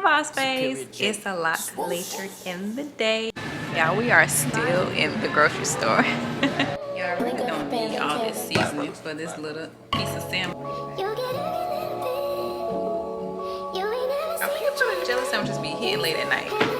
Bawse Babes. It's a lot later in the day. Y'all, we are still in the grocery store. Y'all really don't need all this seasoning for this little piece of salmon. I think some jelly sandwiches be hitting late at night.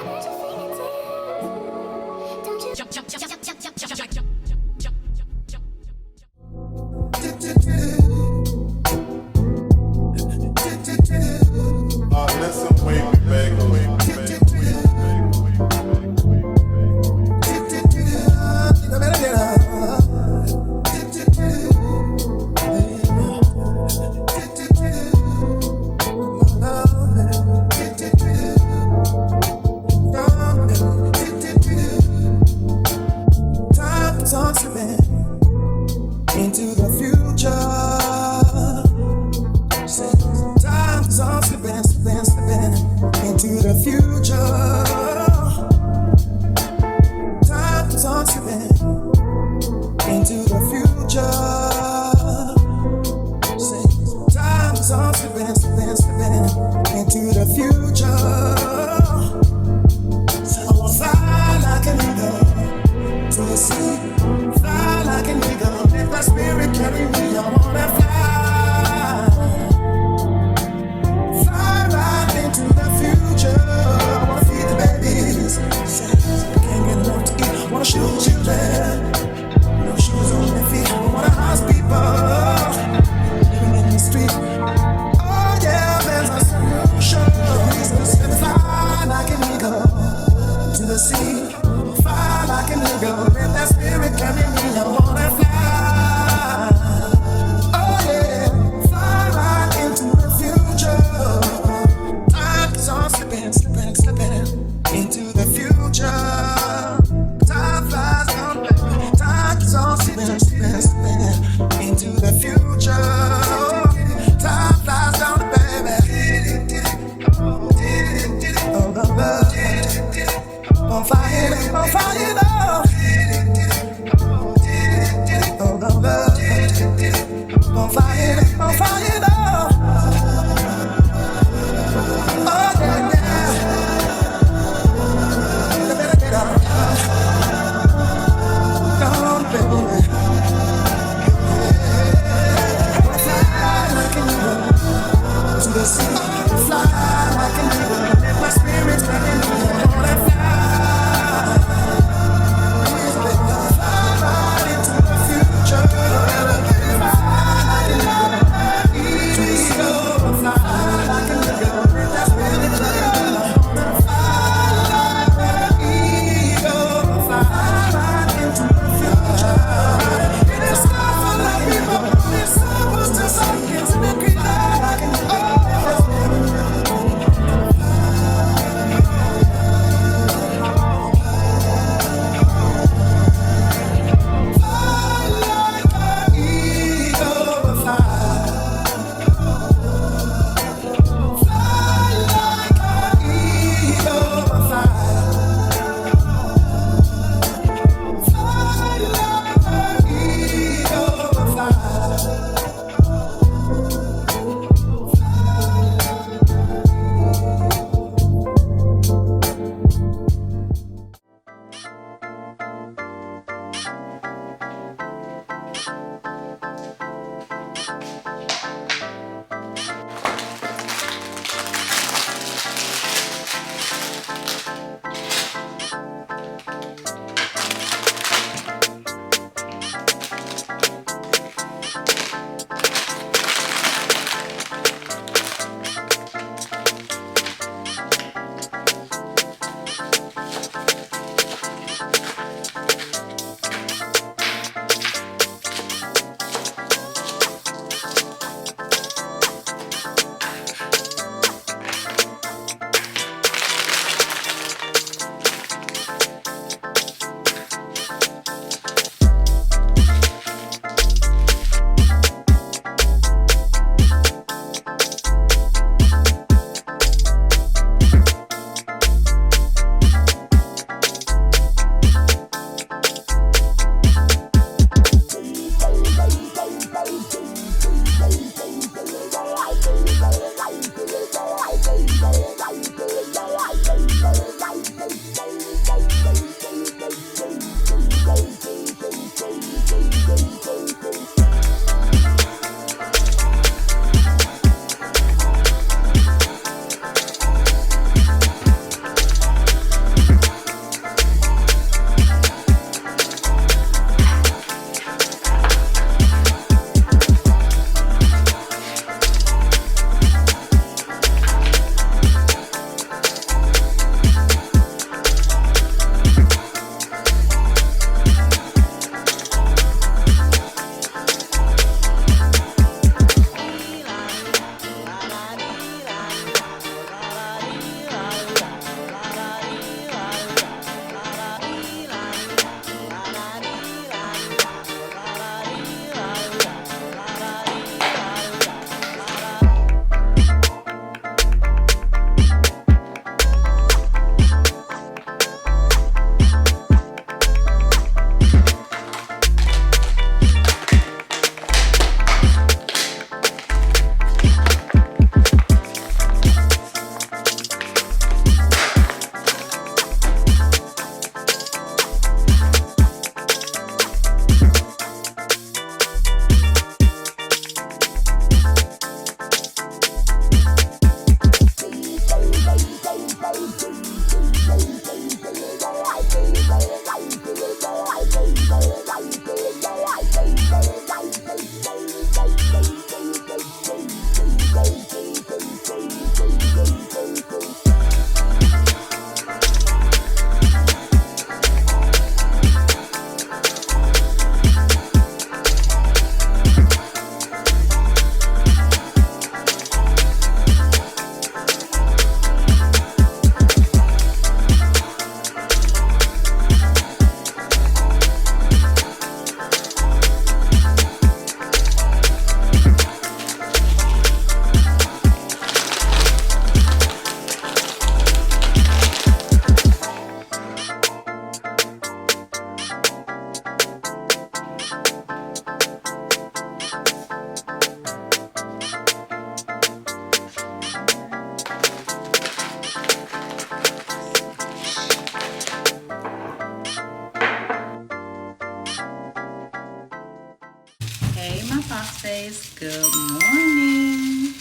Hey, my Bawse Babes, good morning.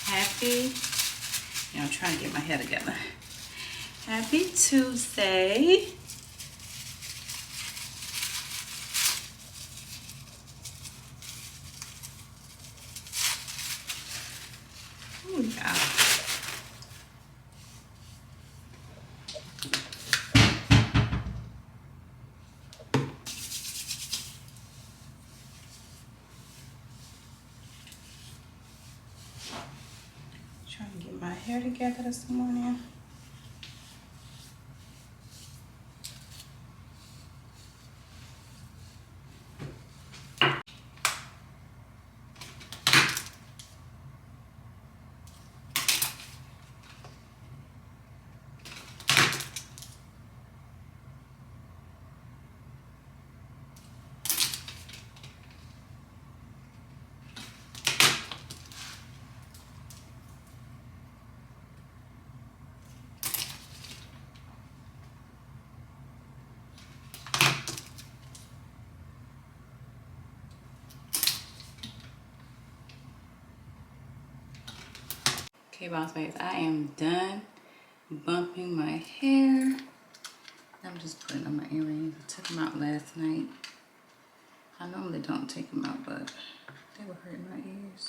Happy, I'm trying to get my hair together. Happy Tuesday. Ooh, yeah. Trying to get my hair together this morning. Okay, Bawse Babes, I am done bumping my hair. I'm just putting on my earrings. I took them out last night. I normally don't take them out, but they were hurting my ears.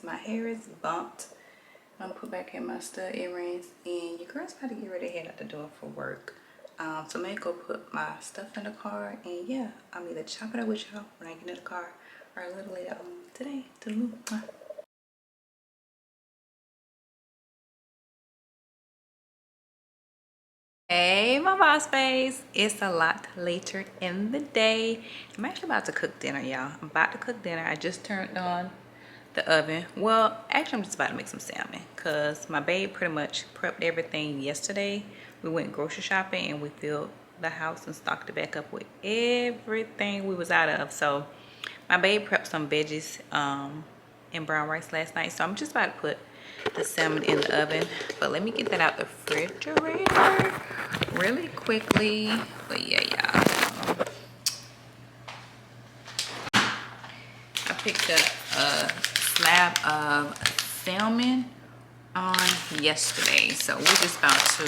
My hair is bumped. I'm gonna put back in my stud earrings, and your girl's about to get ready to head out the door for work. So maybe go put my stuff in the car, and yeah, I'm either chop it up with y'all when I get in the car or a little later today. Hey, my Bawse Babes. It's a lot later in the day. I'm actually about to cook dinner, y'all. I'm about to cook dinner. I just turned on the oven. Well, actually, I'm just about to make some salmon because my babe pretty much prepped everything yesterday. We went grocery shopping and we filled the house and stocked it back up with everything we was out of. So my babe prepped some veggies and brown rice last night. So I'm just about to put the salmon in the oven, but let me get that out the refrigerator really quickly. But yeah, y'all, I picked up a slab of salmon on yesterday, so we're just about to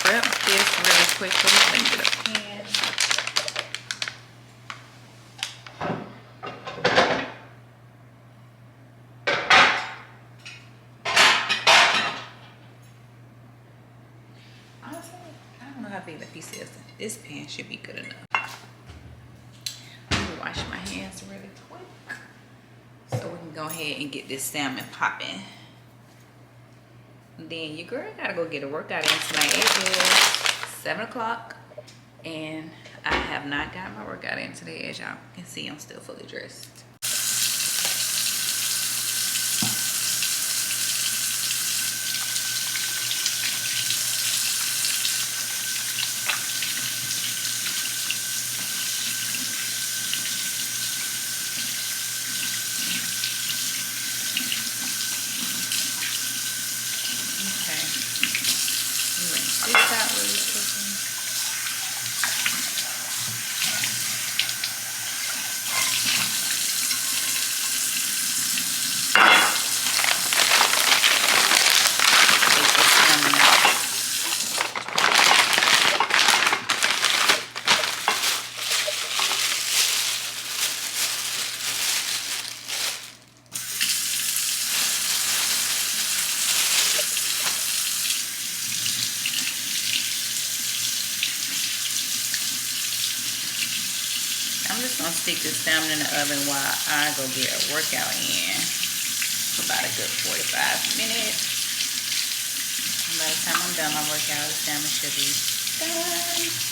prep this really quickly. Let me get a pan. Honestly, I don't know how big the piece is. This pan should be good enough. Let me wash my hands really quick so we can go ahead and get this salmon popping. Then your girl gotta go get a workout in tonight. It is 7 o'clock and I have not gotten my workout in today. As y'all can see, I'm still fully dressed. This out really quickly. Take this salmon out. I'm just gonna stick this salmon in the oven while I go get a workout in for about a good 45 minutes. And by the time I'm done my workout, the salmon should be done.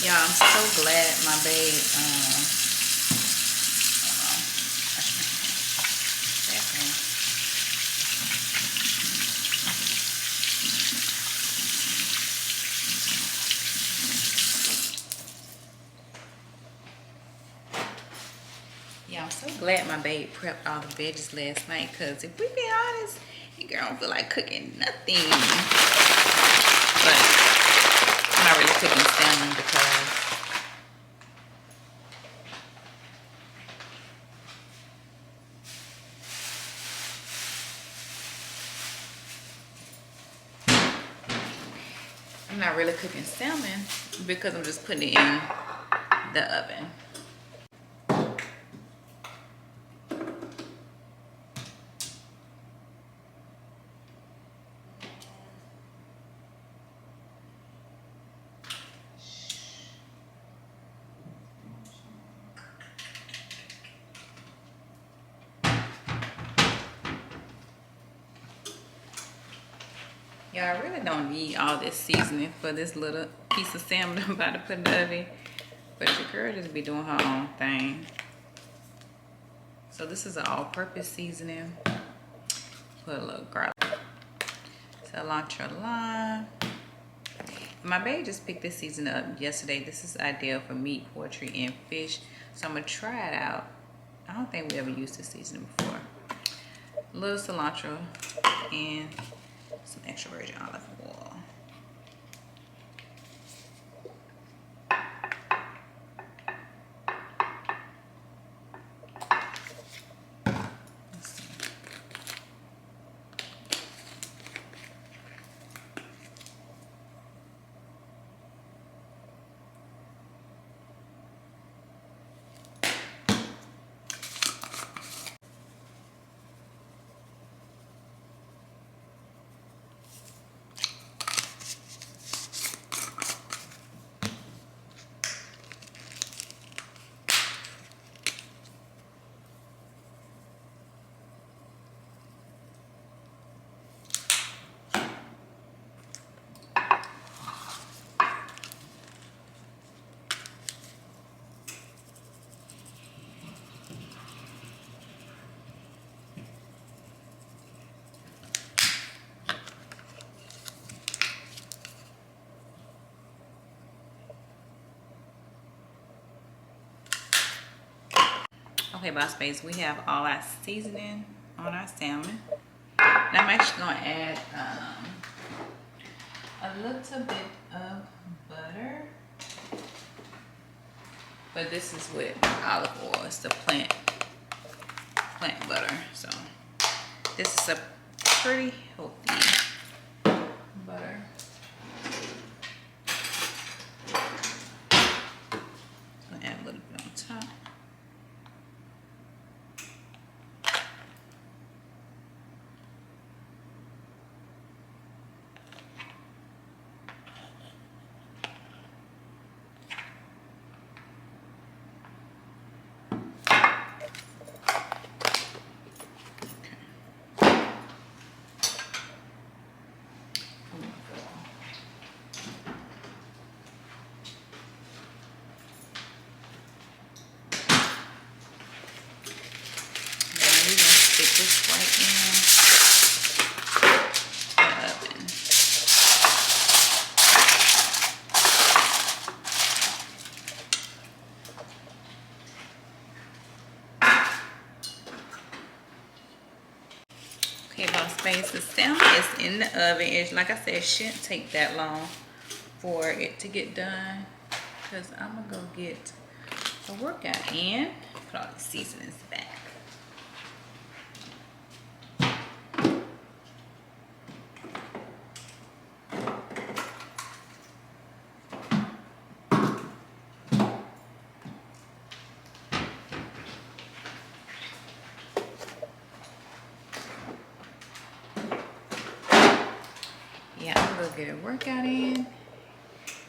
Y'all, I'm so glad my babe, yeah, I'm so glad my babe prepped all the veggies last night, because if we be honest, your girl don't feel like cooking nothing. But I'm not really cooking salmon because I'm just putting it in the oven. Yeah, I really don't need all this seasoning for this little piece of salmon I'm about to put in the oven. But your girl just be doing her own thing. So this is an all-purpose seasoning. Put a little garlic, cilantro, lime. My babe just picked this seasoning up yesterday. This is ideal for meat, poultry, and fish. So I'm gonna try it out. I don't think we ever used this seasoning before. A little cilantro and some extra virgin olive oil. Okay, Bawse Babes, we have all our seasoning on our salmon. And I'm actually going to add a little bit of butter. But this is with olive oil. It's the plant butter. So this is a pretty healthy butter. I'm gonna add a little bit on top. This right in the oven. Okay, Bawse Babes, the salmon is in the oven. It's, like I said, it shouldn't take that long for it to get done, because I'm gonna go get a workout in. Put all the seasonings back. Yeah, I'm gonna go get a workout in.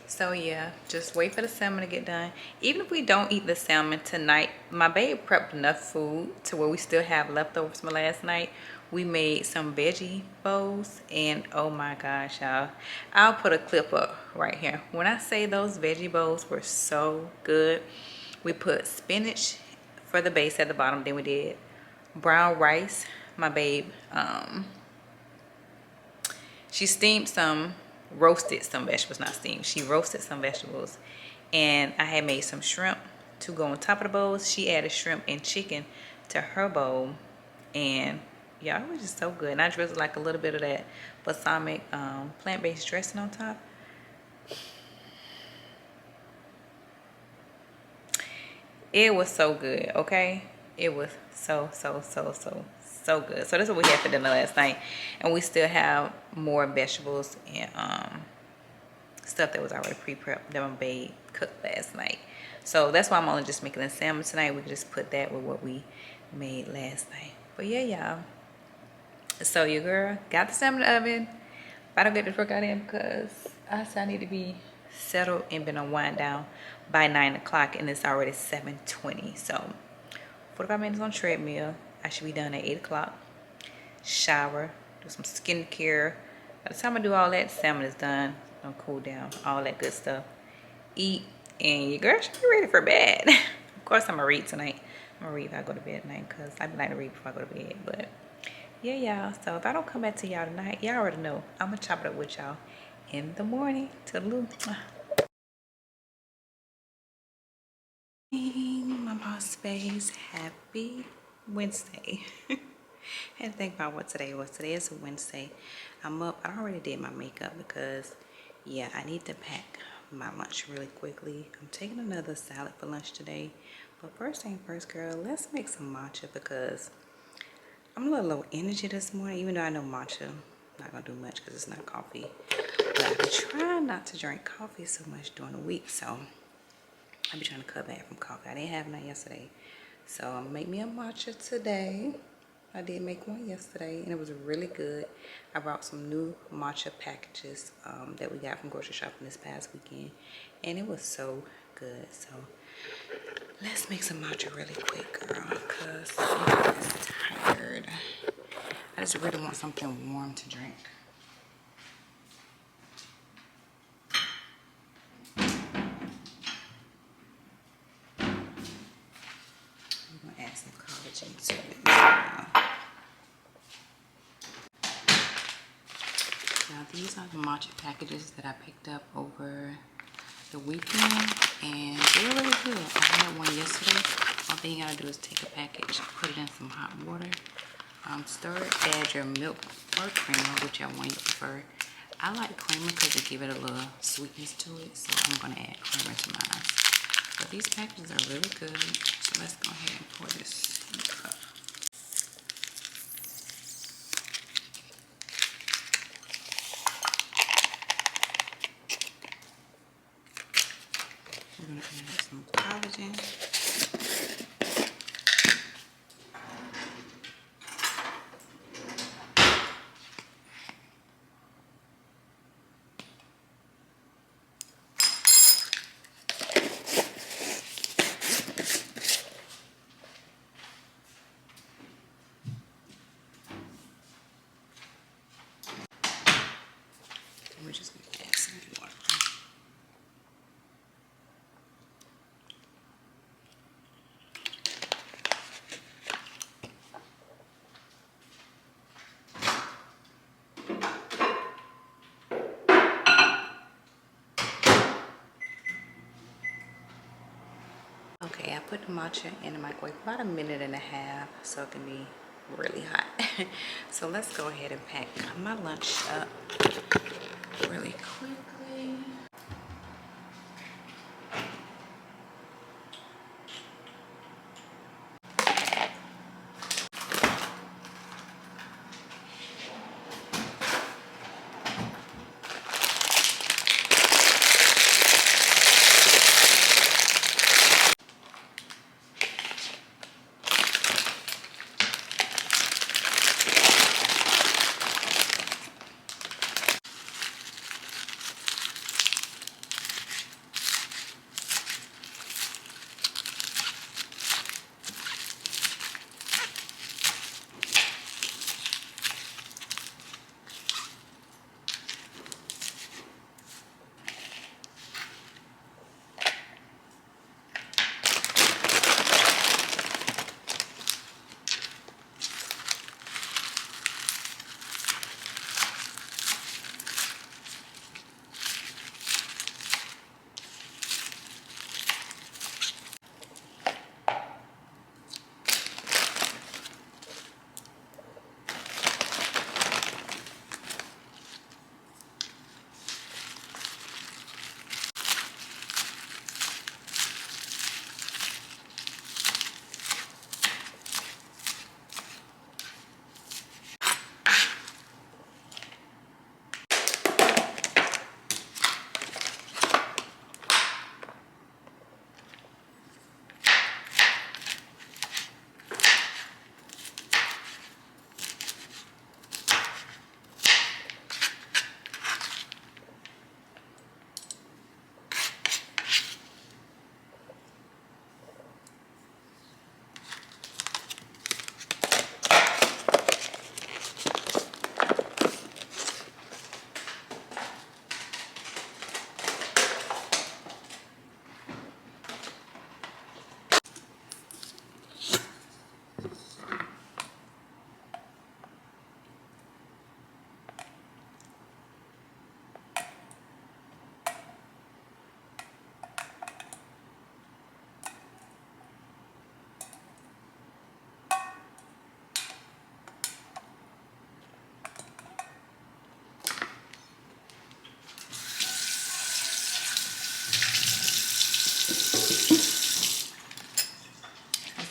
So yeah, just wait for the salmon to get done. Even if we don't eat the salmon tonight, my babe prepped enough food to where we still have leftovers from last night. We made some veggie bowls, and oh my gosh, y'all, I'll put a clip up right here. When I say those veggie bowls were so good, we put spinach for the base at the bottom, then we did brown rice. My babe, she steamed some, roasted some vegetables, not steamed. She roasted some vegetables, and I had made some shrimp to go on top of the bowls. She added shrimp and chicken to her bowl, and yeah, it was just so good. And I drizzled like a little bit of that balsamic plant-based dressing on top. It was so good, okay? It was so good. So that's what we had for dinner last night, and we still have more vegetables and stuff that was already pre-prepped that my babe cooked last night. So that's why I'm only just making the salmon tonight. We can just put that with what we made last night. But yeah, y'all, so your girl got the salmon in the oven. I don't get this workout in because I said I need to be settled and been on wind down by 9 o'clock, and it's already 7:20. So 45 minutes on treadmill. I should be done at 8 o'clock. Shower, do some skincare. By the time I do all that, salmon is done. I'll cool down, all that good stuff. Eat, and your girl should be ready for bed. Of course, I'm gonna read tonight. I'm gonna read if I go to bed tonight, because I like to read before I go to bed. But yeah, y'all, so if I don't come back to y'all tonight, y'all already know I'm gonna chop it up with y'all in the morning. Toodaloo. My Bawse Babes, happy Wednesday. Had to think about what today was. Today is a Wednesday. I'm up. I already did my makeup because, yeah, I need to pack my lunch really quickly. I'm taking another salad for lunch today. But first thing first, girl, let's make some matcha, because I'm a little low energy this morning, even though I know matcha not gonna do much because it's not coffee. But I've been trying not to drink coffee so much during the week, so I'll be trying to cut back from coffee. I didn't have none yesterday, so I'm gonna make me a matcha today. I did make one yesterday, and it was really good. I brought some new matcha packages that we got from grocery shopping this past weekend, and it was so good. So let's make some matcha really quick, girl, because I'm just tired. I just really want something warm to drink. I'm gonna add some collagen to it. Now these are the matcha packages that I picked up over the weekend, and they were really good. I had one yesterday, All thing you gotta do is take a package, put it in some hot water, stir it, add your milk or creamer, whichever one you prefer. I like creamer because it give it a little sweetness to it, so I'm gonna add creamer to mine. But these packages are really good, so let's go ahead and pour this in the cup. We're gonna add some collagen. We're just gonna add some water. Okay, I put the matcha in the microwave about 1.5 minutes so it can be really hot. So let's go ahead and pack my lunch up really quickly.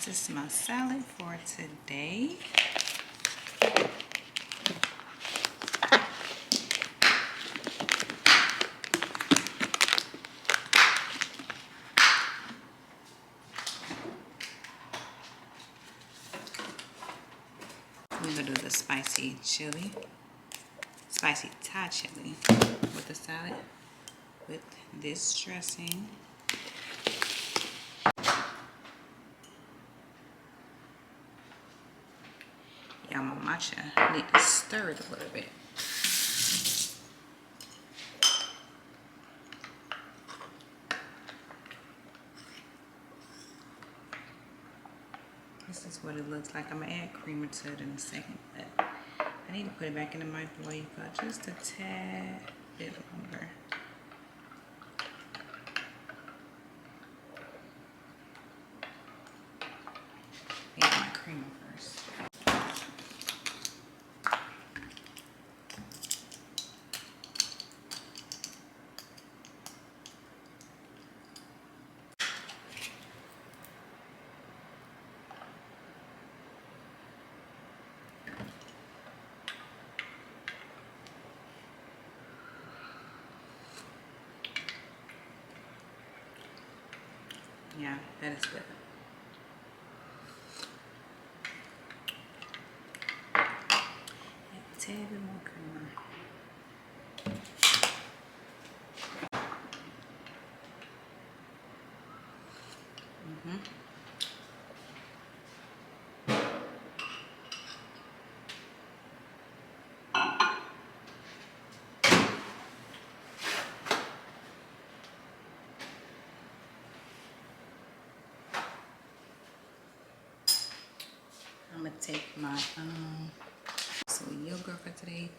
This is my salad for today. I'm gonna do the spicy Thai chili with the salad with this dressing. Yeah, my matcha, I need to stir it a little bit. This is what it looks like. I'm gonna add creamer to it in a second, but I need to put it back in the microwave for just a tad bit longer. Yeah, that is good. A tad bit more creamer. I'm gonna take my some yogurt for today.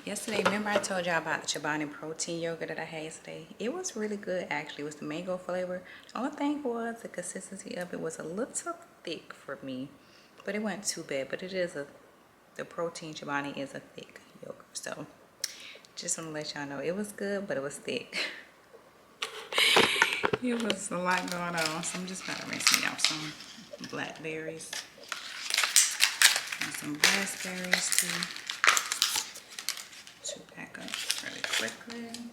Yesterday, remember I told y'all about the Chobani protein yogurt that I had yesterday? It was really good actually. It was the mango flavor. The only thing was the consistency of it was a little thick for me, but it wasn't too bad. But it is the protein Chobani is a thick yogurt, so just want to let y'all know it was good, but it was thick. It was a lot going on, so I'm just about to rinse me out some blackberries and some raspberries too. 2 packets really quickly.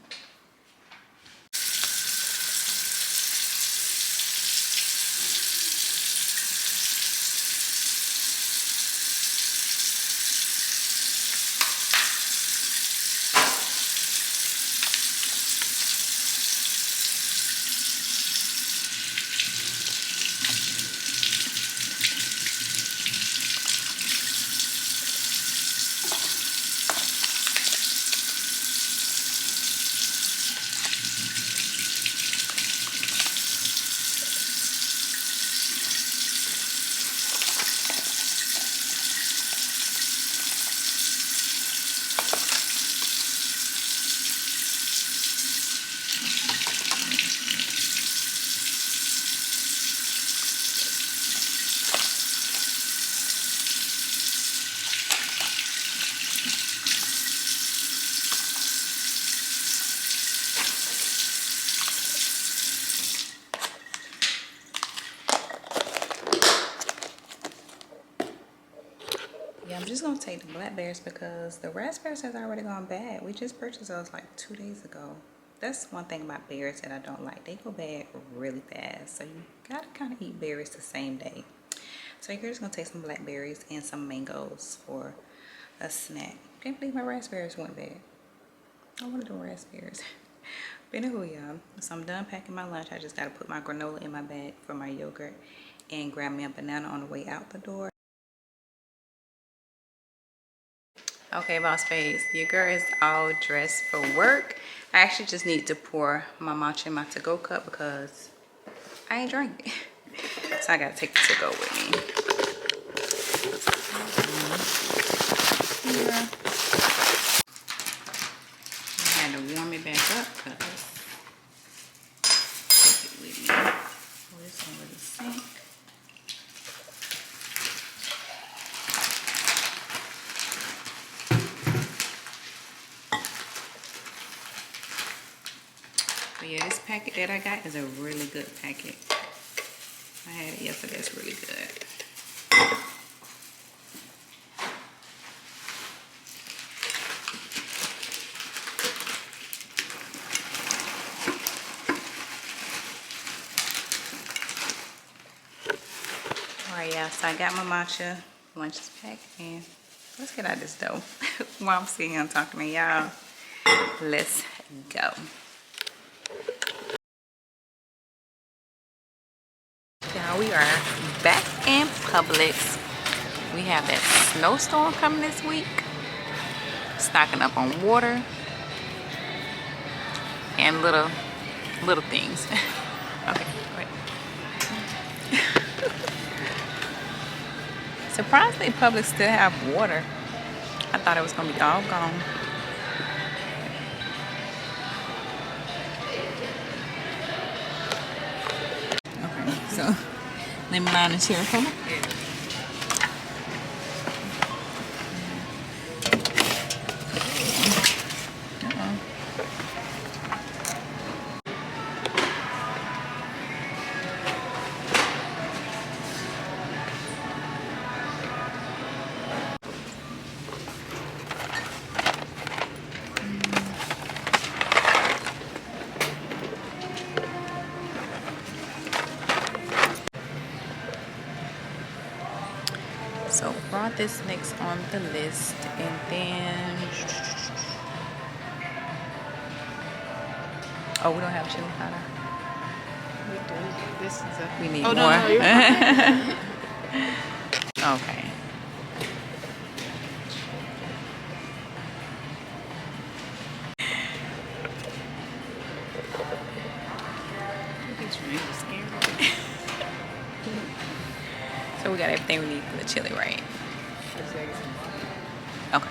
Yeah, I'm just gonna take the blackberries because the raspberries has already gone bad. We just purchased those like 2 days ago. That's one thing about berries that I don't like. They go bad really fast. So you gotta kind of eat berries the same day. So you're just gonna take some blackberries and some mangoes for a snack. Can't believe my raspberries went bad. I wanna do raspberries. But anywho, y'all, so I'm done packing my lunch. I just gotta put my granola in my bag for my yogurt and grab me a banana on the way out the door. Okay, Bawse Babes, your girl is all dressed for work. I actually just need to pour my matcha in my to-go cup because I ain't drank it. So I gotta take the to-go with me. Yeah. I had to warm it back up because take it with me. Pour this over the sink. But yeah, this packet that I got is a really good packet. I had it yesterday, it's really good. Alright, yeah, so I got my matcha lunch is packed in. Let's get out of this dough while I'm sitting here and talking to y'all. Let's go. Now we are back in Publix. We have that snowstorm coming this week. Stocking up on water and little things. Okay, wait. Surprisingly, Publix still have water. I thought it was gonna be all gone. Okay, so lemon lime and cherry cola. So brought this next on the list, and then oh, we don't have chili powder. We do. This is a. We need more. No, you're fine. Okay. So we got everything we need for the chili, right? Okay.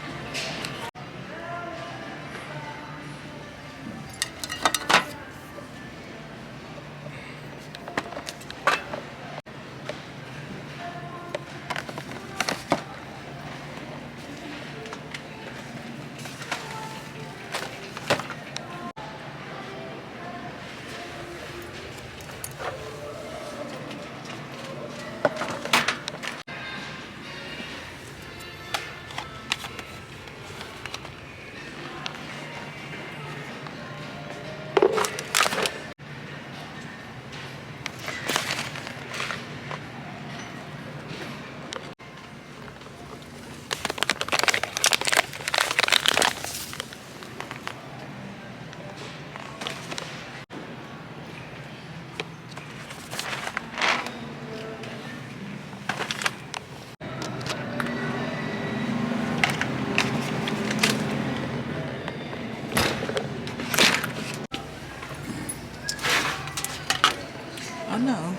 Oh no.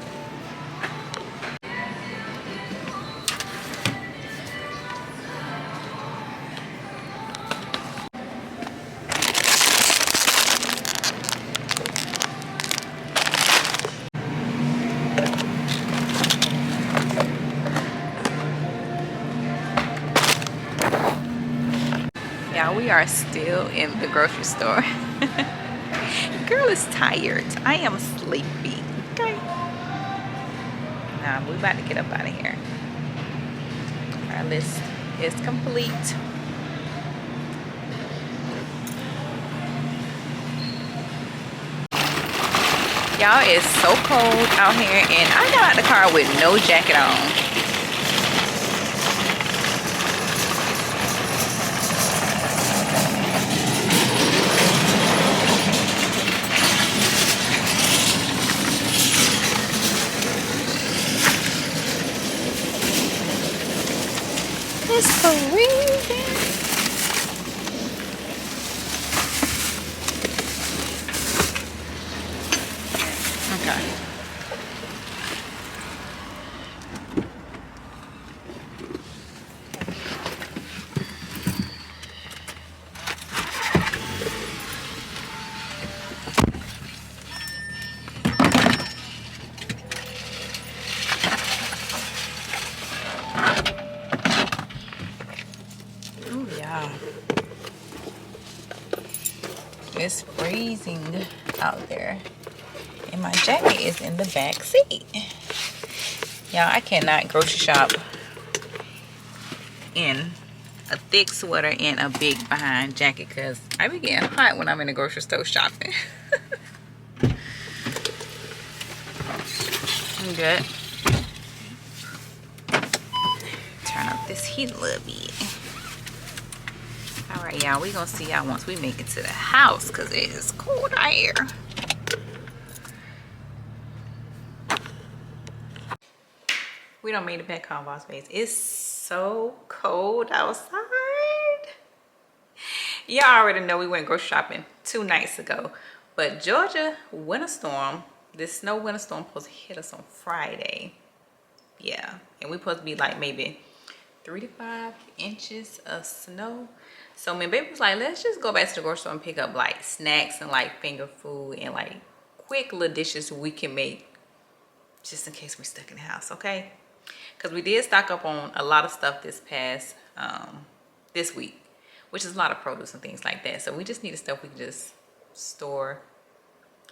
Yeah, we are still in the grocery store. Girl is tired. I am sleepy. Okay. Nah, we about to get up out of here. Our list is complete. Y'all, it's so cold out here, and I got out the car with no jacket on. It's freezing. Okay. Oh yeah. It's freezing out there. And my jacket is in the back seat. Y'all, I cannot grocery shop in a thick sweater and a big behind jacket because I be getting hot when I'm in the grocery store shopping. I'm good. Turn up this heat a little bit. All right, y'all, we gonna see y'all once we make it to the house because it is cold out here. We don't made it back home, Bawse Babes. It's so cold outside. Y'all already know we went grocery shopping 2 nights ago. But Georgia winter storm, this snow winter storm supposed to hit us on Friday. Yeah, and we supposed to be like maybe 3 to 5 inches of snow. So my baby was like, let's just go back to the grocery store and pick up like snacks and like finger food and like quick little dishes we can make just in case we're stuck in the house, okay? Because we did stock up on a lot of stuff this week, which is a lot of produce and things like that. So we just needed stuff we can just store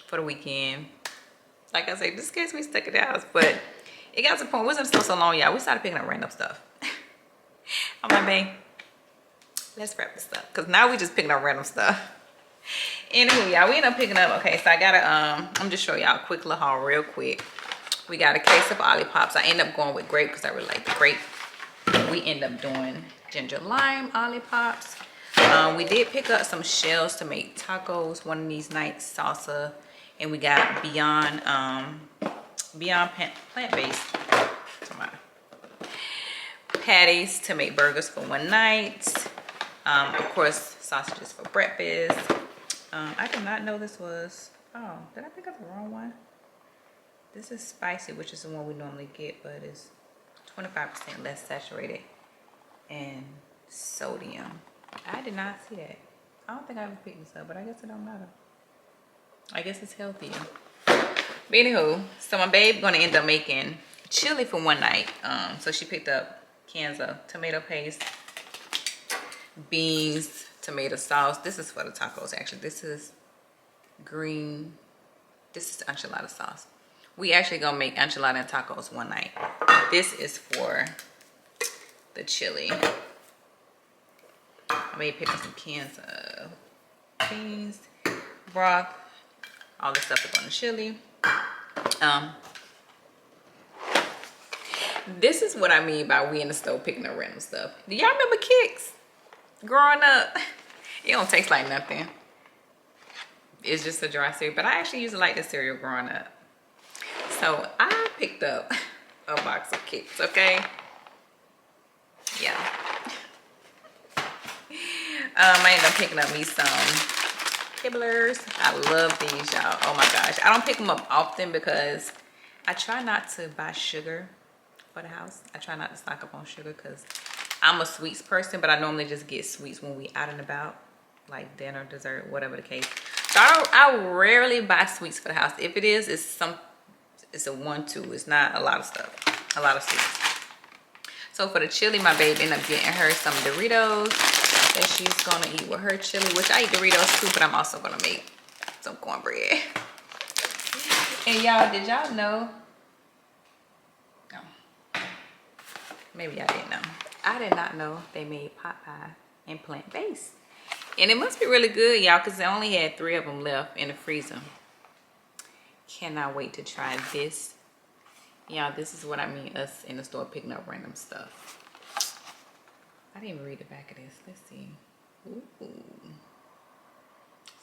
for the weekend. Like I said, just in case we stuck in the house. But it got to the point, we was in the store so long, y'all, we started picking up random stuff. I'm like, babe, let's wrap this up. Because now we just picking up random stuff. Anywho, y'all, we ended up picking up, okay, so I got I'm just show y'all a quick little haul real quick. We got a case of Olippops. I ended up going with grape because I really like the grape. we end up doing ginger lime olippops. We did pick up some shells to make tacos one of these nights, salsa, and we got beyond plant-based patties to make burgers for one night. Of course, sausages for breakfast. I did not know this was, oh, did I pick up the wrong one? This is spicy, which is the one we normally get, but it's 25% less saturated in sodium. I did not see that. I don't think I ever picked this up, but I guess it don't matter. I guess it's healthier. But anywho, so my babe gonna end up making chili for one night. So she picked up cans of tomato paste, beans, tomato sauce. This is for the tacos actually. This is green. This is enchilada sauce. We actually gonna make enchilada and tacos one night. This is for the chili. I may pick up some cans of beans, broth, all this stuff is on the chili. This is what I mean by we in the store picking up random stuff. Do y'all remember Kix? Growing up, it don't taste like nothing. It's just a dry cereal, but I actually used to like this cereal growing up. So I picked up a box of Kix, okay? Yeah. I ended up picking up me some kibblers. I love these, y'all. Oh my gosh. I don't pick them up often because I try not to buy sugar for the house. I try not to stock up on sugar because I'm a sweets person, but I normally just get sweets when we out and about, like dinner, dessert, whatever the case. So I rarely buy sweets for the house. If it is, it's a 1-2. It's not a lot of stuff, a lot of sweets. So for the chili, my babe ended up getting her some Doritos that she's gonna eat with her chili, which I eat Doritos too, but I'm also gonna make some cornbread. And y'all, did y'all know? No. Maybe I didn't know. I did not know they made pot pie and plant-based. And it must be really good, y'all, because they only had 3 of them left in the freezer. Cannot wait to try this. Y'all, this is what I mean, us in the store picking up random stuff. I didn't even read the back of this. Let's see. Ooh. There's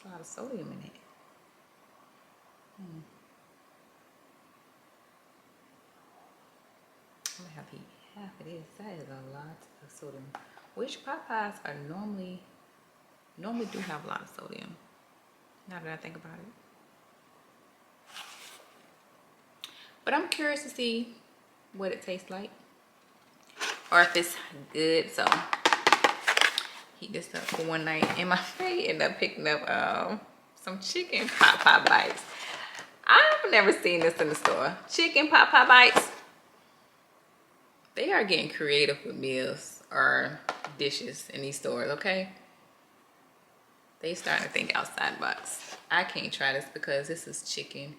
a lot of sodium in it. I'm gonna have to eat half of this. That is a lot of sodium. Which pot pies are normally do have a lot of sodium. Now that I think about it. But I'm curious to see what it tastes like. Or if it's good. So heat this up for one night. And my babe ended up picking up some chicken pot pie bites. I've never seen this in the store. Chicken pot pie bites. They are getting creative with meals or dishes in these stores, okay? They starting to think outside the box. I can't try this because this is chicken.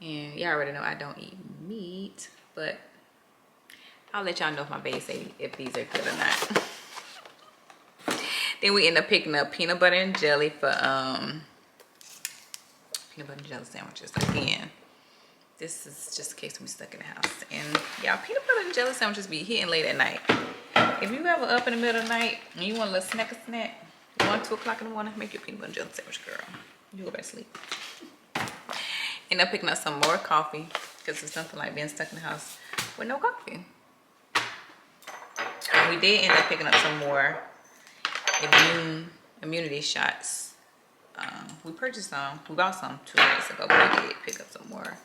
And y'all already know I don't eat meat, but I'll let y'all know if my babe say if these are good or not. Then we end up picking up peanut butter and jelly for peanut butter and jelly sandwiches again. This is just in case we stuck in the house. And y'all, peanut butter and jelly sandwiches be hitting late at night. If you ever up in the middle of the night and you want a little snack, 1, 2 o'clock in the morning, make your peanut butter and jelly sandwich, girl. You go back to sleep. End up picking up some more coffee because it's nothing like being stuck in the house with no coffee. And we did end up picking up some more immunity shots. We purchased some. We bought some 2 nights ago, but we did pick up some more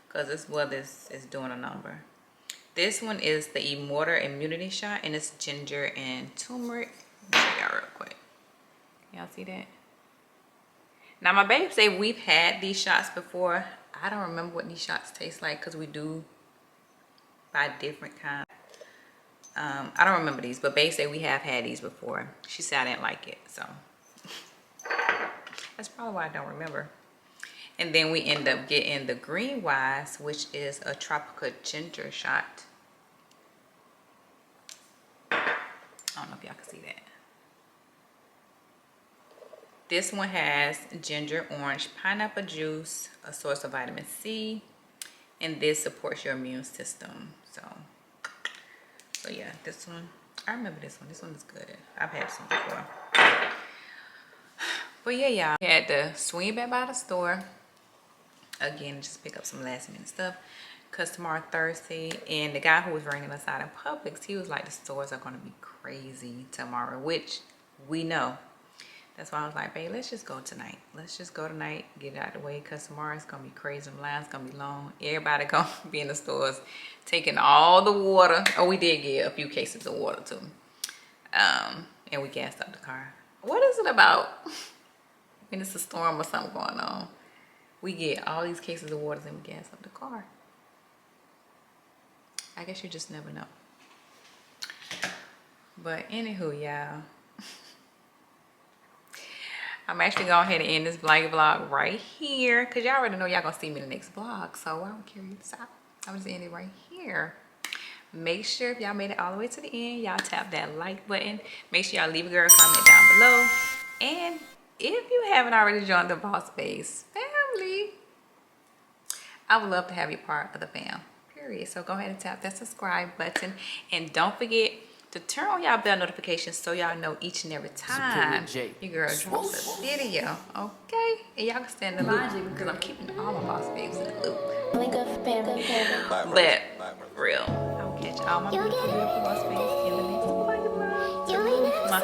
because this weather is doing a number. This one is the Immortal Immunity Shot, and it's ginger and turmeric. Let me show y'all real quick. Y'all see that? Now my babe say we've had these shots before. I don't remember what these shots taste like because we do buy different kinds. I don't remember these, but babe say we have had these before. She said I didn't like it, so that's probably why I don't remember. And then we end up getting the Green Wise, which is a tropical ginger shot. I don't know if y'all can see that. This one has ginger, orange, pineapple juice, a source of vitamin C, and this supports your immune system. So So yeah, this one, I remember this one. This one is good. I've had this one before. But yeah, y'all, we had to swing back by the store again, just pick up some last minute stuff because tomorrow Thursday, and the guy who was bringing us out in Publix, he was like, the stores are going to be crazy tomorrow, which we know. That's why I was like, babe, let's just go tonight. Let's just go tonight, get it out of the way, because tomorrow it's going to be crazy. The line's going to be long. Everybody going to be in the stores taking all the water. Oh, we did get a few cases of water too. And we gassed up the car. What is it about when it's a storm or something going on? We get all these cases of water and we gas up the car. I guess you just never know. But anywho, y'all, I'm actually going ahead and end this Vlogggyy Vlogg right here because y'all already know y'all gonna see me in the next vlog. So I don't carry this out. I'm just end it right here. Make sure if y'all made it all the way to the end, y'all tap that like button. Make sure y'all leave a girl comment down below. And if you haven't already joined the Bawse Babes family, I would love to have you part of the fam, period. So go ahead and tap that subscribe button. And don't forget to turn on y'all bell notifications so y'all know each and every time your girl drops a video, okay? And y'all can stand in line because I'm keeping all my Bawse Babes in the loop. But, for real, I will catch all my beautiful Bawse Babes in the next Vlogggyy Vlogg. My